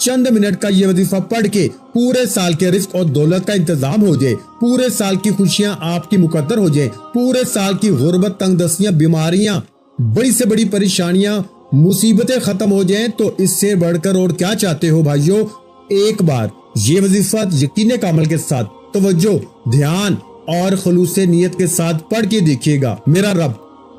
چند منٹ کا یہ وظیفہ پڑھ کے پورے سال کے رزق اور دولت کا انتظام ہو جائے، پورے سال کی خوشیاں آپ کی مقدر ہو جائیں، پورے سال کی غربت، تنگ دستیاں، بیماریاں، بڑی سے بڑی پریشانیاں، مصیبتیں ختم ہو جائیں، تو اس سے بڑھ کر اور کیا چاہتے ہو بھائیو؟ ایک بار یہ وظیفہ یقین کامل کے ساتھ توجہ، دھیان اور خلوص نیت کے ساتھ پڑھ کے دیکھیے گا، میرا رب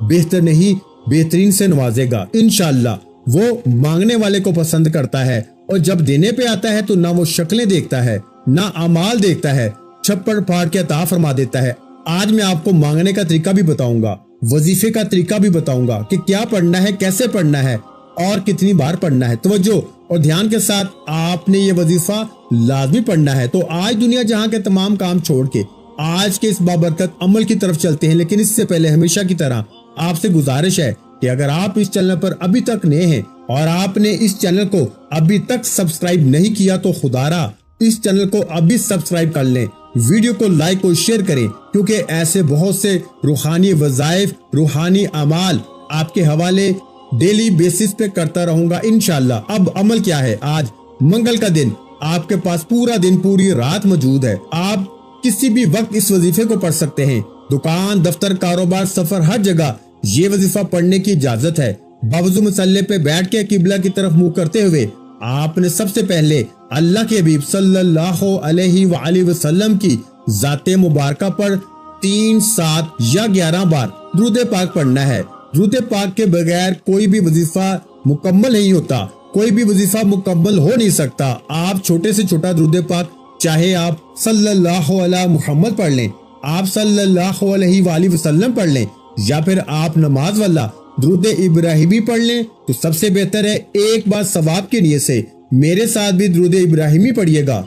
بہتر نہیں بہترین سے نوازے گا انشاءاللہ۔ وہ مانگنے والے کو پسند کرتا ہے، اور جب دینے پہ آتا ہے تو نہ وہ شکلیں دیکھتا ہے نہ اعمال دیکھتا ہے، چھپڑ پھاڑ کے عطا فرما دیتا ہے۔ آج میں آپ کو مانگنے کا طریقہ بھی بتاؤں گا، وظیفے کا طریقہ بھی بتاؤں گا کہ کیا پڑھنا ہے، کیسے پڑھنا ہے اور کتنی بار پڑھنا ہے۔ توجہ اور دھیان کے ساتھ آپ نے یہ وظیفہ لازمی پڑھنا ہے۔ تو آج دنیا جہاں کے تمام کام چھوڑ کے آج کے اس بابرکت عمل کی طرف چلتے ہیں، لیکن اس سے پہلے ہمیشہ کی طرح آپ سے گزارش ہے کہ اگر آپ اس چینل پر ابھی تک نئے ہیں اور آپ نے اس چینل کو ابھی تک سبسکرائب نہیں کیا تو خدارا اس چینل کو ابھی سبسکرائب کر لیں، ویڈیو کو لائک اور شیئر کریں، کیونکہ ایسے بہت سے روحانی وظائف، روحانی اعمال آپ کے حوالے ڈیلی بیسس پہ کرتا رہوں گا انشاءاللہ۔ اب عمل کیا ہے؟ آج منگل کا دن، آپ کے پاس پورا دن پوری رات موجود ہے، آپ کسی بھی وقت اس وظیفے کو پڑھ سکتے ہیں، دکان، دفتر، کاروبار، سفر، ہر جگہ یہ وظیفہ پڑھنے کی اجازت ہے۔ باوضو مصلی پہ بیٹھ کے قبلہ کی طرف منہ کرتے ہوئے آپ نے سب سے پہلے اللہ کے حبیب صلی اللہ علیہ وآلہ وسلم کی ذات مبارکہ پر 3، 7 یا 11 بار درود پاک پڑھنا ہے۔ درود پاک کے بغیر کوئی بھی وظیفہ مکمل نہیں ہوتا، کوئی بھی وظیفہ مکمل ہو نہیں سکتا۔ آپ چھوٹے سے چھوٹا درود پاک، چاہے آپ صلی اللہ علیہ محمد پڑھ لیں، آپ صلی اللہ علیہ وآلہ وسلم پڑھ لیں، یا پھر آپ نماز والا درود ابراہیمی پڑھ لیں تو سب سے بہتر ہے۔ ایک بار ثواب کے نیت سے میرے ساتھ بھی درود ابراہیمی پڑھیے گا۔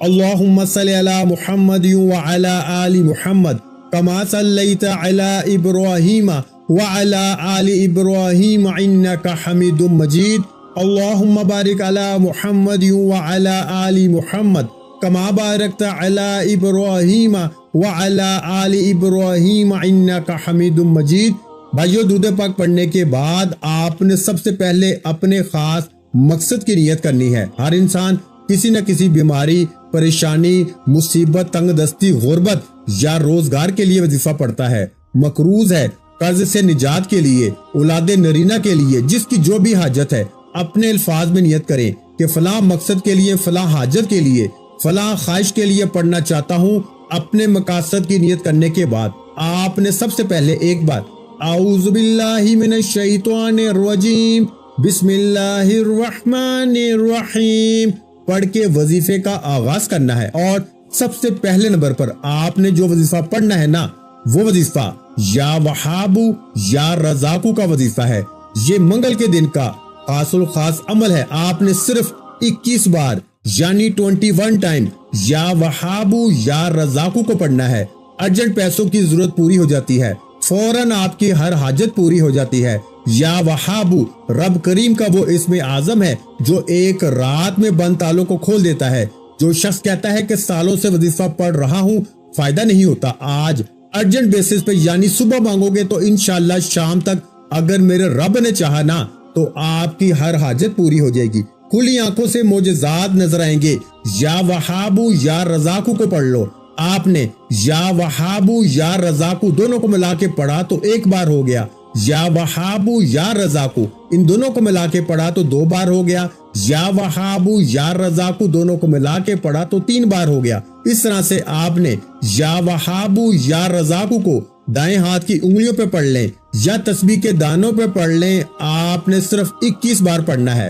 اللہم صلی علی محمد وعلی آل محمد کما صلیت علی ابراہیم وعلی آل ابراہیم انک حمید مجید۔ اللہم بارک علی محمد وعلی آل محمد کما بارکت علی ابراہیم وعلی آل ابراہیم انک حمید مجید۔ بھائیو، درود پاک پڑھنے کے بعد آپ نے سب سے پہلے اپنے خاص مقصد کی نیت کرنی ہے۔ ہر انسان کسی نہ کسی بیماری، پریشانی، مصیبت، تنگ دستی، غربت یا روزگار کے لیے وظیفہ پڑھتا ہے، مقروض ہے، قرض سے نجات کے لیے، اولاد نرینہ کے لیے، جس کی جو بھی حاجت ہے اپنے الفاظ میں نیت کریں کہ فلاں مقصد کے لیے، فلاں حاجت کے لیے، فلاں خواہش کے لیے پڑھنا چاہتا ہوں۔ اپنے مقاصد کی نیت کرنے کے بعد آپ نے سب سے پہلے ایک بار اعوذ باللہ من الشیطان الرجیم بسم اللہ الرحمن الرحیم پڑھ کے وظیفے کا آغاز کرنا ہے۔ اور سب سے پہلے نمبر پر آپ نے جو وظیفہ پڑھنا ہے نا، وہ وظیفہ یا وہابو یا رزاقو کا وظیفہ ہے۔ یہ منگل کے دن کا خاص الخاص عمل ہے۔ آپ نے صرف 21 بار یعنی 21 ٹائم یا وہابو یا رزاقو کو پڑھنا ہے۔ ارجنٹ پیسوں کی ضرورت پوری ہو جاتی ہے، فوراً آپ کی ہر حاجت پوری ہو جاتی ہے۔ یا وہابو رب کریم کا وہ اسم اعظم ہے جو ایک رات میں بند تالوں کو کھول دیتا ہے۔ جو شخص کہتا ہے کہ سالوں سے وظیفہ پڑھ رہا ہوں، فائدہ نہیں ہوتا، آج ارجنٹ بیسس پہ یعنی صبح مانگو گے تو انشاءاللہ شام تک اگر میرے رب نے چاہا نا تو آپ کی ہر حاجت پوری ہو جائے گی، کھلی آنکھوں سے معجزات نظر آئیں گے۔ یا وہابو یا رزاقو کو پڑھ لو۔ آپ نے یا وہابو یا رزاقو دونوں کو ملا کے پڑھا تو ایک بار ہو گیا، یا وہابو یا رزاقو ان دونوں کو ملا کے پڑھا تو 2 بار ہو گیا، یا وہابو یا رزاقو دونوں کو ملا کے پڑھا تو 3 بار ہو گیا۔ اس طرح سے آپ نے یا وہابو یا رزاقو کو دائیں ہاتھ کی انگلیوں پہ پڑھ لیں یا تسبیح کے دانوں پہ پڑھ لیں۔ آپ نے صرف 21 بار پڑھنا ہے،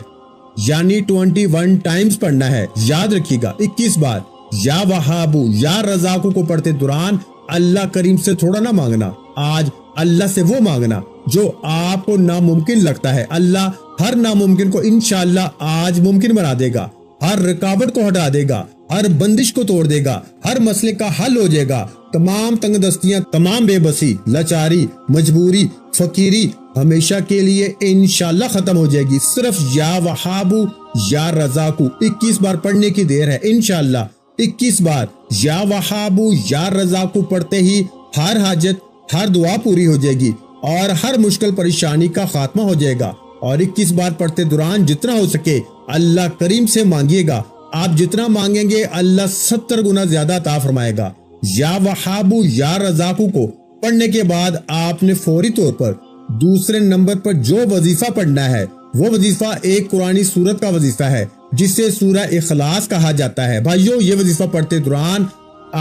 یعنی 21 ٹائمز پڑھنا ہے۔ یاد رکھیے گا 21 بار یا وہابو یا رزاقو کو پڑھتے دوران اللہ کریم سے تھوڑا نہ مانگنا، آج اللہ سے وہ مانگنا جو آپ کو ناممکن لگتا ہے۔ اللہ ہر ناممکن کو انشاءاللہ آج ممکن بنا دے گا، ہر رکاوٹ کو ہٹا دے گا، ہر بندش کو توڑ دے گا، ہر مسئلے کا حل ہو جائے گا۔ تمام تنگ دستیاں، تمام بے بسی، لاچاری، مجبوری، فقیری ہمیشہ کے لیے انشاءاللہ ختم ہو جائے گی۔ صرف یا وہابو یا رزاقو 21 بار پڑھنے کی دیر ہے انشاءاللہ۔ 21 بار یا وہابو یا رزاقو پڑھتے ہی ہر حاجت، ہر دعا پوری ہو جائے گی اور ہر مشکل پریشانی کا خاتمہ ہو جائے گا اور 21 بار پڑھتے دوران جتنا ہو سکے اللہ کریم سے مانگیے گا۔ آپ جتنا مانگیں گے اللہ 70 گنا زیادہ عطا فرمائے گا۔ یا وہابو یا رزاقو کو پڑھنے کے بعد آپ نے فوری طور پر دوسرے نمبر پر جو وظیفہ پڑھنا ہے وہ وظیفہ ایک قرآنی سورت کا وظیفہ ہے جسے سورہ اخلاص کہا جاتا ہے۔ بھائیو، یہ وظیفہ پڑھتے دوران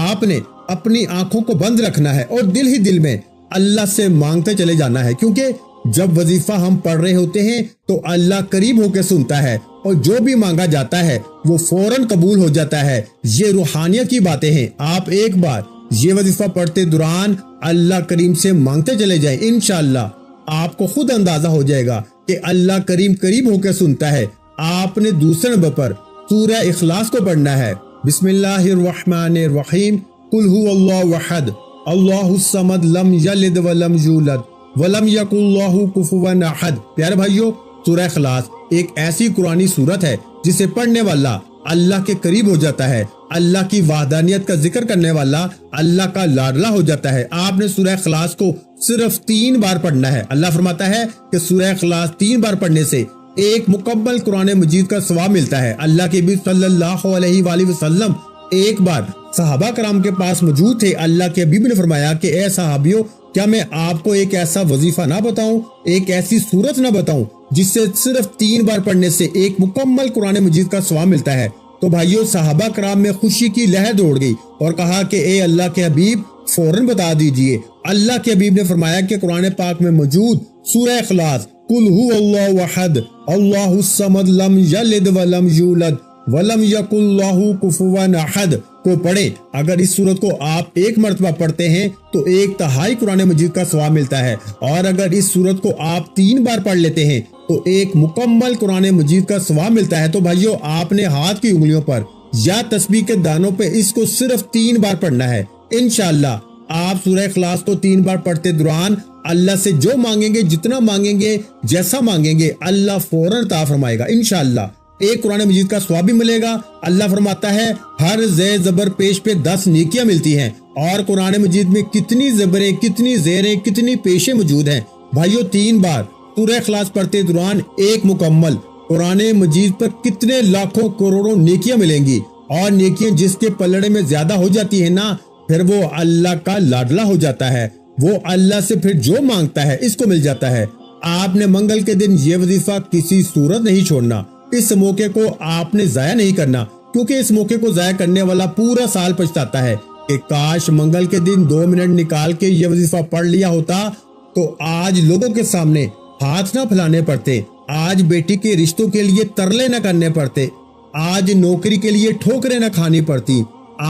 آپ نے اپنی آنکھوں کو بند رکھنا ہے اور دل ہی دل میں اللہ سے مانگتے چلے جانا ہے، کیونکہ جب وظیفہ ہم پڑھ رہے ہوتے ہیں تو اللہ قریب ہو کے سنتا ہے اور جو بھی مانگا جاتا ہے وہ فوراً قبول ہو جاتا ہے۔ یہ روحانیت کی باتیں ہیں۔ آپ ایک بار یہ وظیفہ پڑھتے دوران اللہ کریم سے مانگتے چلے جائیں، انشاءاللہ آپ کو خود اندازہ ہو جائے گا کہ اللہ کریم قریب ہو کے سنتا ہے۔ آپ نے دوسرے نمبر پر سورہ اخلاص کو پڑھنا ہے۔ بسم اللہ الرحمن الرحیم، قل هو اللہ احد اللہ الصمد لم یلد ولم یولد ولم یکن لہ کفوا احد۔ پیارے بھائیو، سورہ اخلاص ایک ایسی قرآنی سورت ہے جسے پڑھنے والا اللہ کے قریب ہو جاتا ہے، اللہ کی وحدانیت کا ذکر کرنے والا اللہ کا لاڈلا ہو جاتا ہے۔ آپ نے سورہ اخلاص کو صرف 3 بار پڑھنا ہے۔ اللہ فرماتا ہے کہ سورہ اخلاص 3 بار پڑھنے سے ایک مکمل قرآن مجید کا ثواب ملتا ہے۔ اللہ کے حبیب صلی اللہ علیہ وآلہ وسلم ایک بار صحابہ کرام کے پاس موجود تھے۔ اللہ کے حبیب نے فرمایا کہ اے صحابیوں، کیا میں آپ کو ایک ایسا وظیفہ نہ بتاؤں، ایک ایسی سورت نہ بتاؤں جس سے صرف 3 بار پڑھنے سے ایک مکمل قرآن مجید کا ثواب ملتا ہے؟ تو بھائیو، صحابہ کرام میں خوشی کی لہر دوڑ گئی اور کہا کہ اے اللہ کے حبیب فوراً بتا دیجئے۔ اللہ کے حبیب نے فرمایا کہ قرآن پاک میں موجود سورہ اخلاص قل هو اللہ احد اللہ الصمد لم یلد ولم یولد ولم یکن لہ کفوا احد کو پڑھیں۔ اگر اس سورت کو آپ ایک مرتبہ پڑھتے ہیں تو 1/3 قرآن مجید کا ثواب ملتا ہے، اور اگر اس سورت کو آپ 3 بار پڑھ لیتے ہیں تو ایک مکمل قرآن مجید کا ثواب ملتا ہے۔ تو بھائیو، آپ نے ہاتھ کی انگلیوں پر یا تسبیح کے دانوں پہ اس کو صرف 3 بار پڑھنا ہے۔ انشاءاللہ آپ سورہ اخلاص کو 3 بار پڑھتے دوران اللہ سے جو مانگیں گے، جتنا مانگیں گے، جیسا مانگیں گے، اللہ فوراً عطا فرمائے گا انشاءاللہ۔ ایک قرآن مجید کا ثواب بھی ملے گا۔ اللہ فرماتا ہے ہر زیر زبر پیش پہ 10 نیکیاں ملتی ہیں، اور قرآن مجید میں کتنی زبریں، کتنی زیریں، کتنی پیشیں موجود ہیں۔ بھائیو، 3 بار سورہ اخلاص پڑھتے دوران ایک مکمل قرآن مجید پر کتنے لاکھوں کروڑوں نیکیاں ملیں گی، اور نیکیاں جس کے پلڑے میں زیادہ ہو جاتی ہیں نا، پھر وہ اللہ کا لاڈلا ہو جاتا ہے، وہ اللہ سے پھر جو مانگتا ہے اس کو مل جاتا ہے۔ آپ نے منگل کے دن یہ وظیفہ کسی صورت نہیں چھوڑنا، اس موقع کو آپ نے ضائع نہیں کرنا، کیونکہ اس موقع کو ضائع کرنے والا پورا سال پچھتاتا ہے کہ کاش منگل کے دن 2 منٹ نکال کے یہ وظیفہ پڑھ لیا ہوتا تو آج لوگوں کے سامنے ہاتھ نہ پھیلانے پڑتے، آج بیٹی کے رشتوں کے لیے ترلے نہ کرنے پڑتے، آج نوکری کے لیے ٹھوکریں نہ کھانی پڑتی،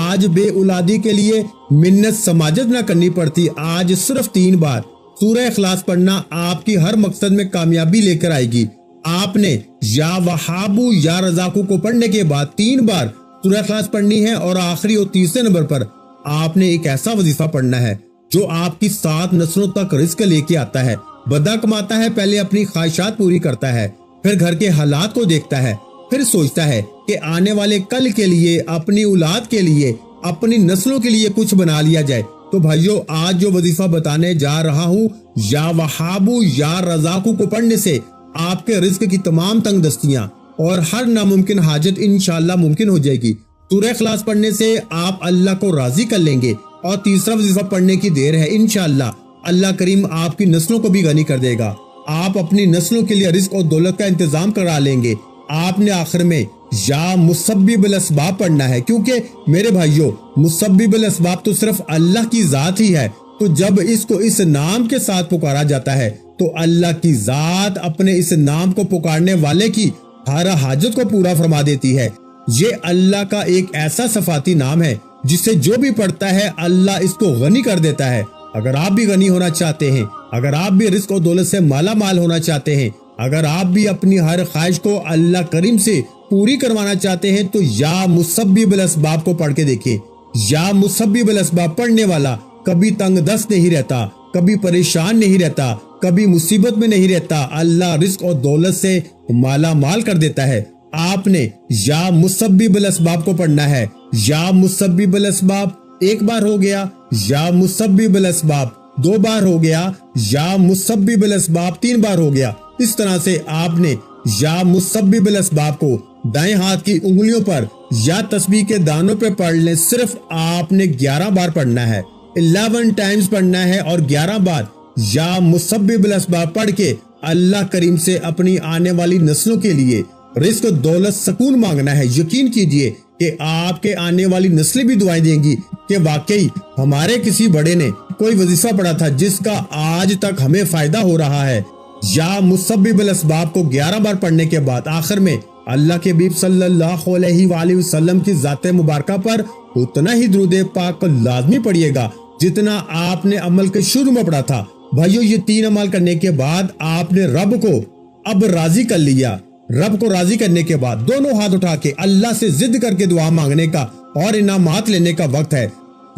آج بے اولادی کے لیے منت سماجت نہ کرنی پڑتی۔ آج صرف 3 بار سورہ اخلاص پڑھنا آپ کی ہر مقصد میں کامیابی لے کر آئے گی۔ آپ نے یا وہابو یا رزاقو کو پڑھنے کے بعد 3 بار سورہ اخلاص پڑھنی ہے، اور آخری اور تیسرے نمبر پر آپ نے ایک ایسا وظیفہ پڑھنا ہے جو آپ کی 7 نسلوں تک رزق لے کے آتا ہے، بدہ کماتا ہے، پہلے اپنی خواہشات پوری کرتا ہے، پھر گھر کے حالات کو دیکھتا ہے، پھر سوچتا ہے کہ آنے والے کل کے لیے، اپنی اولاد کے لیے، اپنی نسلوں کے لیے کچھ بنا لیا جائے۔ تو بھائیو، آج جو وظیفہ بتانے جا رہا ہوں، یا وہابو یا رزاقو کو پڑھنے سے آپ کے رزق کی تمام تنگ دستیاں اور ہر ناممکن حاجت انشاءاللہ ممکن ہو جائے گی۔ سورہ اخلاص پڑھنے سے آپ اللہ کو راضی کر لیں گے، اور تیسرا وظیفہ پڑھنے کی دیر ہے، انشاءاللہ اللہ کریم آپ کی نسلوں کو بھی غنی کر دے گا، آپ اپنی نسلوں کے لیے رزق اور دولت کا انتظام کرا لیں گے۔ آپ نے آخر میں یا مسبب الاسباب پڑھنا ہے، کیونکہ میرے بھائیوں، مسبب الاسباب تو صرف اللہ کی ذات ہی ہے، تو جب اس کو اس نام کے ساتھ پکارا جاتا ہے تو اللہ کی ذات اپنے اس نام کو پکارنے والے کی ہر حاجت کو پورا فرما دیتی ہے۔ یہ اللہ کا ایک ایسا صفاتی نام ہے جسے جو بھی پڑھتا ہے اللہ اس کو غنی کر دیتا ہے۔ اگر آپ بھی غنی ہونا چاہتے ہیں، اگر آپ بھی رزق و دولت سے مالا مال ہونا چاہتے ہیں، اگر آپ بھی اپنی ہر خواہش کو اللہ کریم سے پوری کروانا چاہتے ہیں، تو یا مسبب الاسباب کو پڑھ کے دیکھیں۔ یا مسبب الاسباب پڑھنے والا کبھی تنگ دست نہیں رہتا، کبھی پریشان نہیں رہتا، کبھی مصیبت میں نہیں رہتا، اللہ رزق اور دولت سے مالا مال کر دیتا ہے۔ آپ نے یا مسبب الاسباب کو پڑھنا ہے۔ یا مسبب الاسباب 1 بار ہو گیا، یا مسبب الاسباب 2 بار ہو گیا، یا مسبب الاسباب 3 بار ہو گیا۔ اس طرح سے آپ نے یا مسبب الاسباب کو دائیں ہاتھ کی انگلیوں پر یا تسبیح کے دانوں پہ پڑھ لیں، صرف آپ نے 11 بار پڑھنا ہے، 11 ٹائمز پڑھنا ہے، اور 11 بار یا مسبب الاسباب پڑھ کے اللہ کریم سے اپنی آنے والی نسلوں کے لیے رزق و دولت سکون مانگنا ہے۔ یقین کیجئے کہ آپ کے آنے والی نسلیں بھی دعائیں دیں گی کہ واقعی ہمارے کسی بڑے نے کوئی وظیفہ پڑھا تھا جس کا آج تک ہمیں فائدہ ہو رہا ہے۔ یا مسبب الاسباب کو 11 بار پڑھنے کے بعد آخر میں اللہ کے حبیب صلی اللہ علیہ وآلہ وسلم کی ذات مبارکہ پر اتنا ہی درود پاک لازمی پڑھیے گا جتنا آپ نے عمل کے شروع میں پڑھا تھا۔ بھائیو، یہ 3 عمل کرنے کے بعد آپ نے رب کو اب راضی کر لیا۔ رب کو راضی کرنے کے بعد دونوں ہاتھ اٹھا کے اللہ سے ضد کر کے دعا مانگنے کا اور انعامات لینے کا وقت ہے۔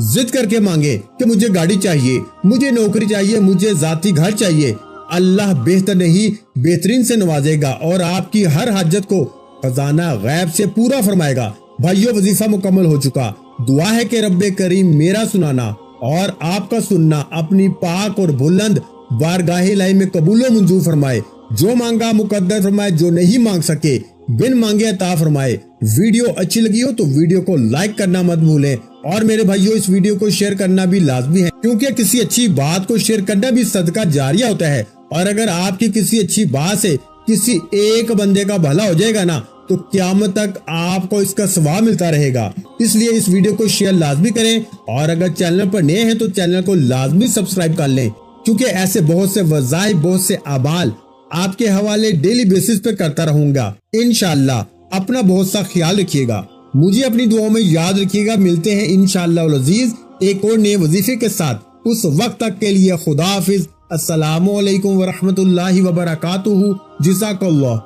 ضد کر کے مانگے کہ مجھے گاڑی چاہیے، مجھے نوکری چاہیے، مجھے ذاتی گھر چاہیے۔ اللہ بہتر نہیں بہترین سے نوازے گا اور آپ کی ہر حاجت کو خزانہ غیب سے پورا فرمائے گا۔ بھائیو، وظیفہ مکمل ہو چکا۔ دعا ہے کہ رب کریم میرا سنانا اور آپ کا سننا اپنی پاک اور بلند بارگاہ الہی میں قبول و منظور فرمائے۔ جو مانگا مقدر فرمائے، جو نہیں مانگ سکے بن مانگے عطا فرمائے۔ ویڈیو اچھی لگی ہو تو ویڈیو کو لائک کرنا مت بھولیں، اور میرے بھائیو اس ویڈیو کو شیئر کرنا بھی لازمی ہے، کیونکہ کسی اچھی بات کو شیئر کرنا بھی صدقہ جاریہ ہوتا ہے، اور اگر آپ کی کسی اچھی بات سے کسی ایک بندے کا بھلا ہو جائے گا نا تو قیامت تک آپ کو اس کا ثواب ملتا رہے گا۔ اس لیے اس ویڈیو کو شیئر لازمی کریں، اور اگر چینل پر نئے ہیں تو چینل کو لازمی سبسکرائب کر لیں، کیونکہ ایسے بہت سے وظائف، بہت سے اعمال آپ کے حوالے ڈیلی بیسس پہ کرتا رہوں گا انشاءاللہ۔ اپنا بہت سا خیال رکھیے گا، مجھے اپنی دعاؤں میں یاد رکھیے گا۔ ملتے ہیں انشاءاللہ العزیز ایک اور نئے وظیفے کے ساتھ۔ اس وقت تک کے لیے خدا حافظ۔ السلام علیکم ورحمۃ اللہ وبرکاتہ۔ جزاک اللہ۔